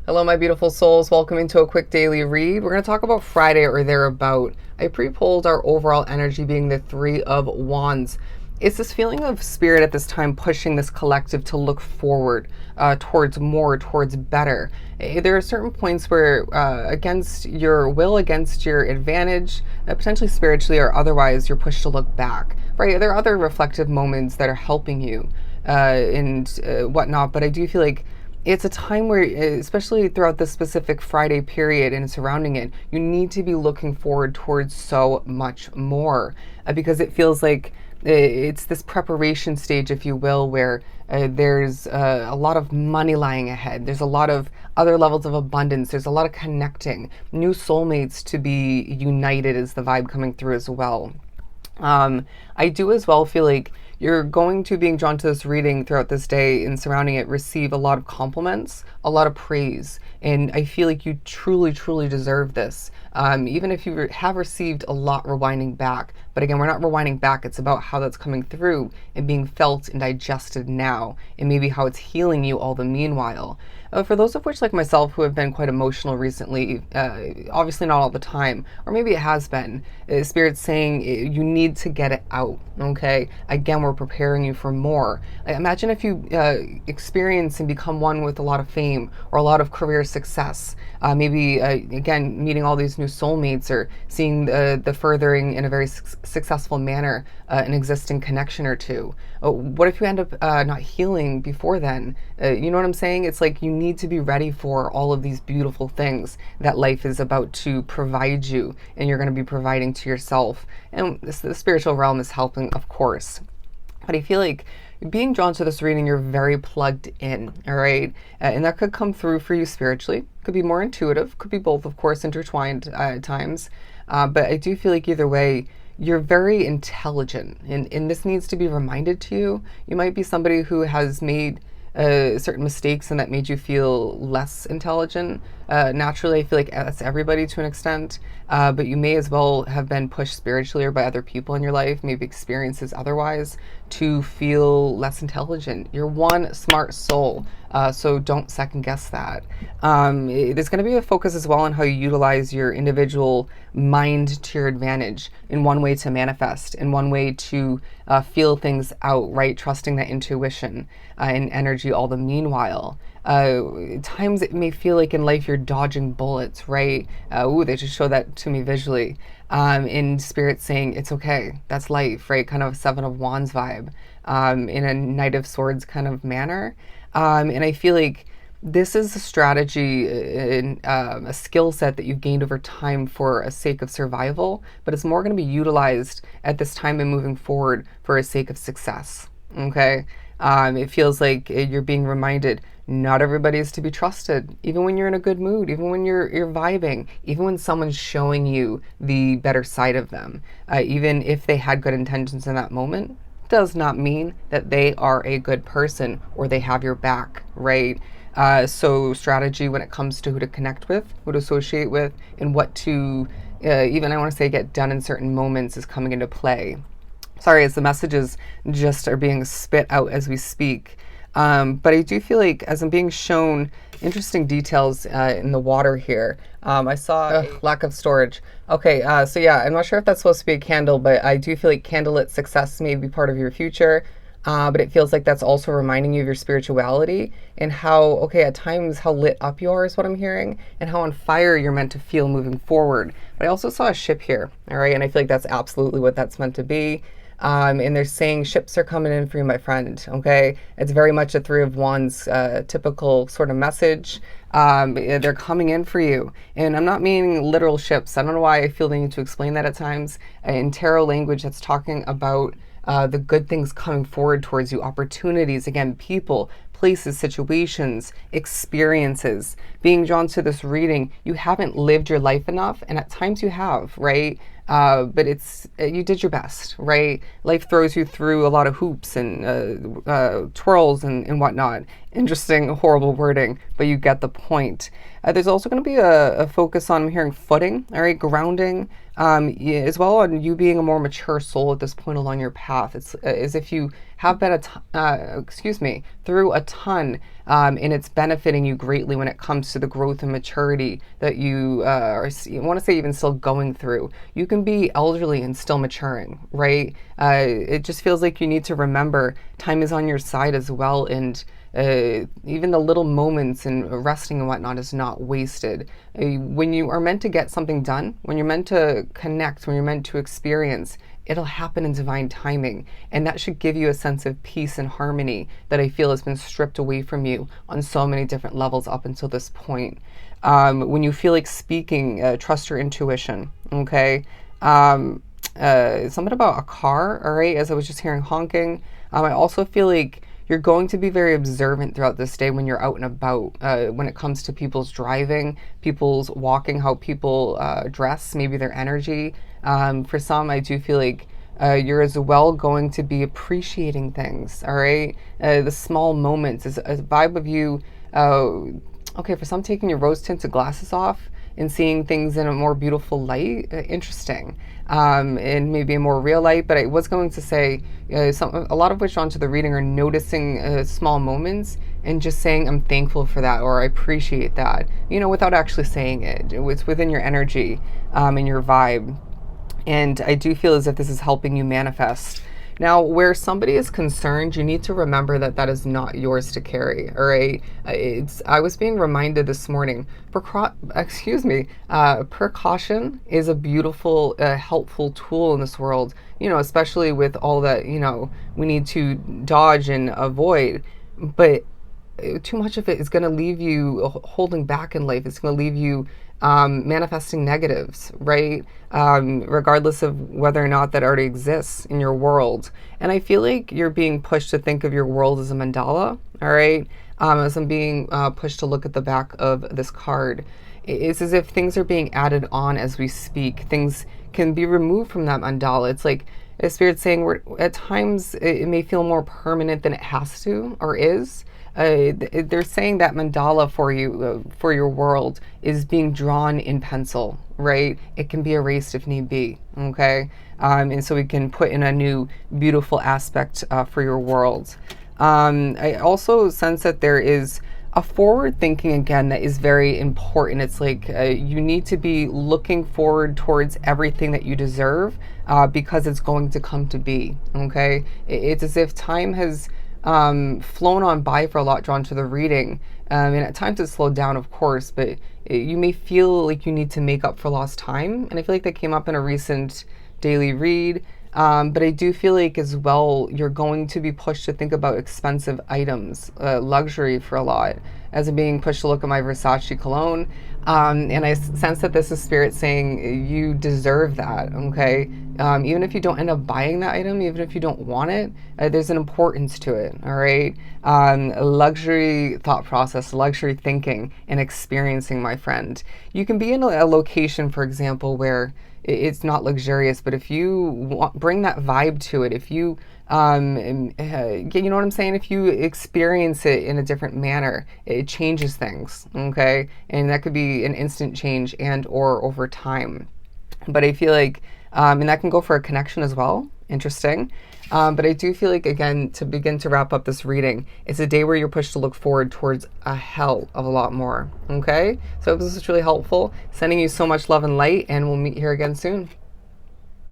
Hello, my beautiful souls. Welcome into a quick daily read. We're going to talk about Friday or thereabout. I pre-pulled our overall energy being the Three of Wands. It's this feeling of spirit at this time pushing this collective to look forward towards more, towards better. There are certain points where, against your will, against your advantage, potentially spiritually or otherwise, you're pushed to look back. Right? There are other reflective moments that are helping you and whatnot, but I do feel like it's a time where, especially throughout this specific Friday period and surrounding it, you need to be looking forward towards so much more because it feels like it's this preparation stage, if you will, where there's a lot of money lying ahead. There's a lot of other levels of abundance. There's a lot of connecting, new soulmates to be united is the vibe coming through as well. I do as well feel like you're going to, being drawn to this reading throughout this day and surrounding it, receive a lot of compliments, a lot of praise. And I feel like you truly, truly deserve this. Even if you have received a lot rewinding back. But again, we're not rewinding back. It's about how that's coming through and being felt and digested now, and maybe how it's healing you all the meanwhile. For those of which, like myself, who have been quite emotional recently, obviously not all the time, or maybe it has been, Spirit's saying you need to get it out, okay? Again, we're preparing you for more. Imagine if you experience and become one with a lot of fame or a lot of career success. Maybe, again, meeting all these new soulmates or seeing the furthering in a very successful manner an existing connection or two. What if you end up not healing before then? You know what I'm saying? It's like you need to be ready for all of these beautiful things that life is about to provide you, and you're going to be providing to yourself. And the spiritual realm is helping, of course. But I feel like being drawn to this reading, you're very plugged in, all right? And that could come through for you spiritually. Could be more intuitive. Could be both, of course, intertwined at times. But I do feel like either way, you're very intelligent. And this needs to be reminded to you. You might be somebody who has made certain mistakes and that made you feel less intelligent. Naturally, I feel like that's everybody to an extent, but you may as well have been pushed spiritually or by other people in your life, maybe experiences otherwise, to feel less intelligent. You're one smart soul, so don't second guess that. There's going to be a focus as well on how you utilize your individual mind to your advantage in one way to manifest, in one way to feel things out, right? Trusting that intuition and energy all the meanwhile. Times it may feel like in life you're dodging bullets, right? They just show that to me visually. In spirit saying it's okay, that's life, right? Kind of a Seven of Wands vibe, in a Knight of Swords kind of manner. And I feel like this is a strategy and a skill set that you've gained over time for a sake of survival, but it's more going to be utilized at this time and moving forward for a sake of success. Okay. It feels like you're being reminded not everybody is to be trusted, even when you're in a good mood, even when you're vibing, even when someone's showing you the better side of them, even if they had good intentions in that moment, does not mean that they are a good person or they have your back, right? So strategy when it comes to who to connect with, who to associate with, and what to even, I want to say, get done in certain moments is coming into play. Sorry, as the messages just are being spit out as we speak. But I do feel like as I'm being shown interesting details in the water here, I saw lack of storage. Okay, so yeah, I'm not sure if that's supposed to be a candle, but I do feel like candlelit success may be part of your future. But it feels like that's also reminding you of your spirituality and how, okay, at times how lit up you are is what I'm hearing, and how on fire you're meant to feel moving forward. But I also saw a ship here, all right, and I feel like that's absolutely what that's meant to be. And they're saying ships are coming in for you, my friend. Okay, it's very much a Three of Wands typical sort of message. They're coming in for you, and I'm not meaning literal ships. I don't know why I feel the need to explain that at times. In tarot language, that's talking about the good things coming forward towards you, opportunities, again, people, places, situations, experiences. Being drawn to this reading, you haven't lived your life enough, and at times you have, right? But it's you did your best, right? Life throws you through a lot of hoops and twirls and whatnot. Interesting, horrible wording, but you get the point. There's also going to be a focus on, I'm hearing, footing, all right, grounding, as well on you being a more mature soul at this point along your path. It's as if you have been through a ton, and it's benefiting you greatly when it comes to the growth and maturity that you are, I want to say, even still going through. You can be elderly and still maturing, right? It just feels like you need to remember time is on your side as well, and even the little moments and resting and whatnot is not wasted. When you are meant to get something done, when you're meant to connect, when you're meant to experience, it'll happen in divine timing. And that should give you a sense of peace and harmony that I feel has been stripped away from you on so many different levels up until this point. When you feel like speaking, trust your intuition, okay? Something about a car, all right, as I was just hearing honking. I also feel like you're going to be very observant throughout this day when you're out and about, when it comes to people's driving, people's walking, how people dress, maybe their energy. For some, I do feel like you're as well going to be appreciating things, all right? The small moments is a vibe of you. Okay, for some, taking your rose tinted glasses off and seeing things in a more beautiful light, interesting, and maybe a more real light. But I was going to say, a lot of which onto the reading are noticing small moments and just saying, I'm thankful for that, or I appreciate that, without actually saying it. It's within your energy and your vibe. And I do feel as if this is helping you manifest. Now, where somebody is concerned, you need to remember that that is not yours to carry, all right? I was being reminded this morning, precaution is a beautiful, helpful tool in this world, especially with all that, we need to dodge and avoid. But too much of it is going to leave you holding back in life. It's going to leave you manifesting negatives, right? Regardless of whether or not that already exists in your world. And I feel like you're being pushed to think of your world as a mandala, all right? As I'm being pushed to look at the back of this card. It's as if things are being added on as we speak. Things can be removed from that mandala. It's like a spirit saying at times it may feel more permanent than it has to or is. They're saying that mandala for you, for your world, is being drawn in pencil, right? It can be erased if need be, okay? And so we can put in a new, beautiful aspect for your world. I also sense that there is a forward thinking again that is very important. It's like you need to be looking forward towards everything that you deserve because it's going to come to be, okay? It's as if time has flown on by for a lot, drawn to the reading, and at times it's slowed down, of course, but you may feel like you need to make up for lost time, and I feel like that came up in a recent daily read. But I do feel like as well you're going to be pushed to think about expensive items, luxury for a lot, as I'm being pushed to look at my Versace cologne, and I sense that this is spirit saying you deserve that, okay? Even if you don't end up buying that item, even if you don't want it, there's an importance to it, all right? Luxury thought process, luxury thinking, and experiencing, my friend. You can be in a location, for example, where it's not luxurious, but if you bring that vibe to it, if you, you know what I'm saying? If you experience it in a different manner, it changes things, okay? And that could be an instant change and or over time. But I feel like, and that can go for a connection as well. Interesting. But I do feel like, again, to begin to wrap up this reading, it's a day where you're pushed to look forward towards a hell of a lot more. Okay? So I hope this is really helpful. Sending you so much love and light, and we'll meet here again soon.